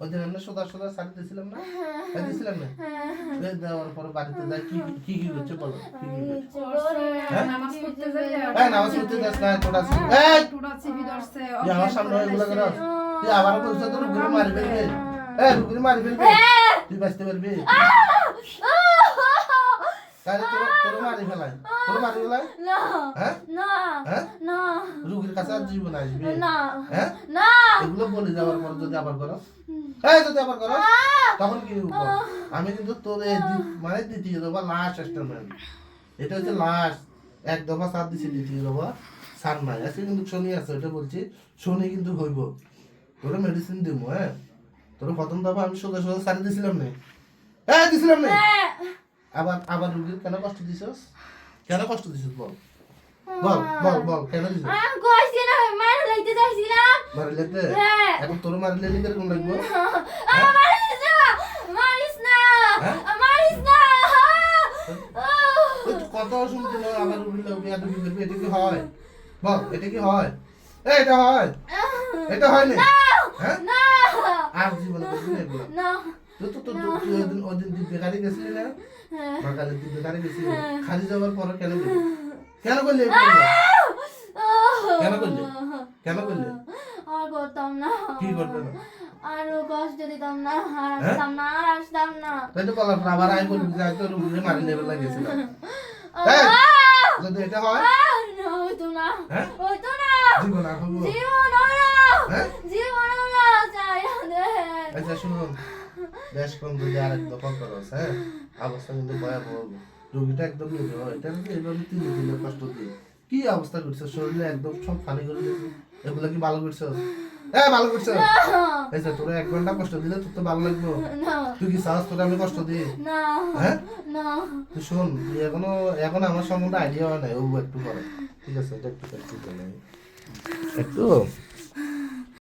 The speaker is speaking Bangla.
ওদের আমরা সোদা সোদা সারি দিছিলাম না? দিছিলাম না? দেওয়ার পরে বাড়িতে যাই কি করছে বলো? নামাজ পড়তে যাই। নামাজ পড়তে যাস না তোরা চিবি ধরছে। আমার সামনে এগুলো করো। তুই আবার বলছিস তোর রুগী মারি ফেলবে। রুগী মারি ফেলবে। তুই বাঁচতে পারবি? তাহলে তোর মারি ফেলাই। তোর মারি ফেলাই? না। হ্যাঁ? না। হ্যাঁ? না। রুগীর কাছে আর জীবন আসবে। না। হ্যাঁ? না। এগুলো বলে যাওয়ার পর যদি আবার করো, যদি আবার করো তখন কি হবো? আমি কিন্তু তোর মানে দ্বিতীয় দফা লাস্ট স্টেটমেন্ট। এটা হচ্ছে লাস্ট। এক দফা সার দিছি, দ্বিতীয় দফা সার নাই। আজকে কিন্তু শনি আছে, ওটা বলছি শনি কিন্তু হইব। তোর মেডিসিন দিব। হ্যাঁ, তোর প্রথম দফা আমি সোজা সোজা সারি দিছিলাম না? দিছিলাম না? আবার রুগীর কেন কষ্ট দিছস? কেন কষ্ট দিছস বল? বল বল বল কেন দিছস? আমি কইছি না মার লইতে যাইছিলাম। মারলে তে? হ্যাঁ। এখন তোর মারলে লিখে কোন লাগবো? মারিস না। মারিস না। মারিস না। তুই কত শুনতে না আবার রুগীর লোক এত কি করবি? এটা কি হয়? বল এটা কি হয়? এটা হয়? এটা হয় না? হ্যাঁ? না। আর জীবনে করবি না এগুলো? না। তুই ওদিন দিব্যে গাড়ি গেছিলি না? বাঙালি দিব্যে গাড়ি গেছিলি? খালি যাওয়ার পরে কেন করলি? কেন করলি এগুলো? কেন করলি? কেন করলি? আর করতাম না। কি করবে না? আরো কষ্ট দিতাম না। আর আসতাম না। আর আসতাম না। তাই তো বলার পর আবার আই বলবি যে হয়তো রুগীরে মারি লেভেল লাগিয়েছিলাম। যদি এটা হয় হইতো না। হ্যাঁ? হইতো না। জীবন আর হবো? জীবন না। হ্যাঁ? জীবন না চাই দে। আচ্ছা শুনুন, বেশ কম যদি আরেক দফা করস, হ্যাঁ, অবস্থা কিন্তু ভয়াবহ হবে। রোগীটা একদম নিতে হয়। এটা কিন্তু এইভাবে তিলে তিলে কষ্ট দিয়ে কি অবস্থা করছে, শরীরে একদম সব ফানি করে দিয়েছে। এগুলো কি ভালো করছো? ভালো করছো? আচ্ছা তোরা 1 ঘন্টা কষ্ট দিলে তোর তো ভালো লাগবে? না। তুই কি চাস তোরা আমি কষ্ট দিই? না। হ্যাঁ? না। তুই শোন, তুই এখন আমার সম্বন্ধে আইডিয়া হয় নাই, ও একটু করে। ঠিক আছে, এটা একটু একটু